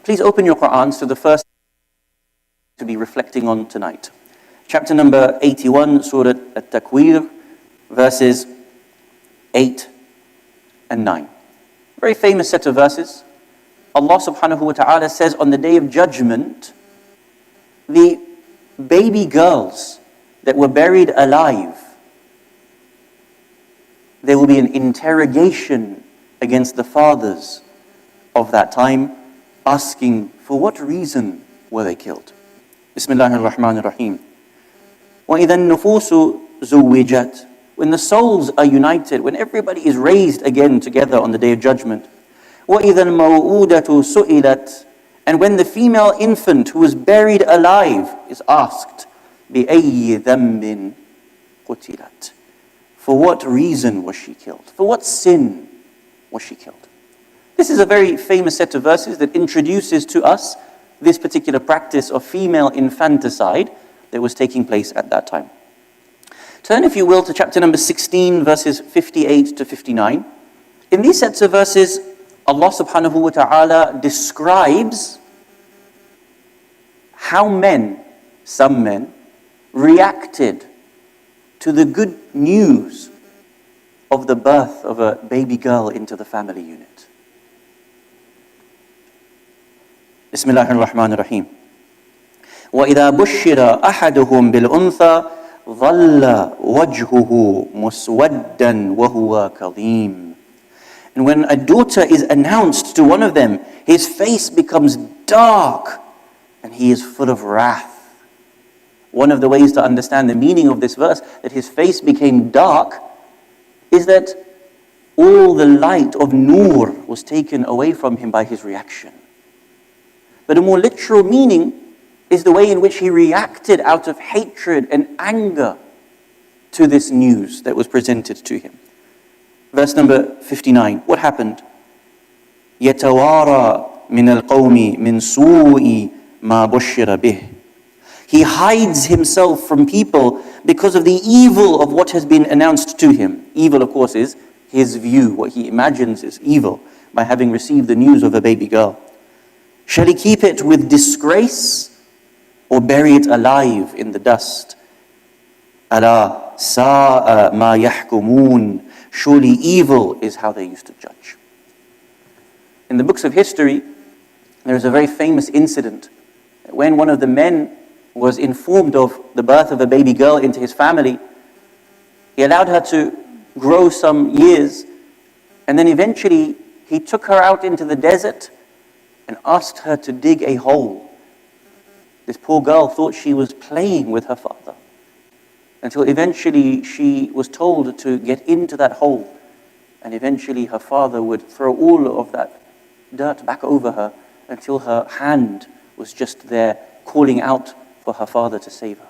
Please open your Qur'ans to the first to be reflecting on tonight. Chapter number 81, Surah At-Takwir, verses 8 and 9. Very famous set of verses. Allah subhanahu wa ta'ala says on the day of judgment, the baby girls that were buried alive, there will be an interrogation against the fathers of that time, asking for what reason were they killed. Bismillahir Rahmanir Rahim. وَإِذَا النُّفُوسُ زُوِّجَتْ. When the souls are united, when everybody is raised again together on the day of judgment. وَإِذَا الْمَوْءُودَةُ سُئِلَتْ. And when the female infant who was buried alive is asked, بِأَيِّ ذَنْبٍ قُتِلَتْ. For what reason was she killed? For what sin was she killed? This is a very famous set of verses that introduces to us this particular practice of female infanticide that was taking place at that time. Turn, if you will, to chapter number 16, verses 58 to 59. In these sets of verses, Allah subhanahu wa ta'ala describes how some men, reacted to the good news of the birth of a baby girl into the family unit. Bismillahir Rahmanir Rahim. وَإِذَا بُشِّرَ أَحَدُهُمْ بِالْأُنْثَى ظَلَّ وَجْهُهُ مُسْوَدًّا وَهُوَ كَظِيمٌ. And when a daughter is announced to one of them, his face becomes dark and he is full of wrath. One of the ways to understand the meaning of this verse, that his face became dark, is that all the light of nur was taken away from him by his reaction. But a more literal meaning is the way in which he reacted out of hatred and anger to this news that was presented to him. Verse number 59, what happened? يَتَوَارَى مِنَ الْقَوْمِ مِنْ سُوءِ مَا بُشِّرَ بِهِ. He hides himself from people because of the evil of what has been announced to him. Evil, of course, is his view, what he imagines is evil, by having received the news of a baby girl. Shall he keep it with disgrace or bury it alive in the dust? أَلَا سَاءَ مَا يَحْكُمُونَ. Surely evil is how they used to judge. In the books of history, there is a very famous incident when one of the men was informed of the birth of a baby girl into his family. He allowed her to grow some years, and then eventually he took her out into the desert and asked her to dig a hole. This poor girl thought she was playing with her father, until eventually she was told to get into that hole, and eventually her father would throw all of that dirt back over her until her hand was just there calling out for her father to save her.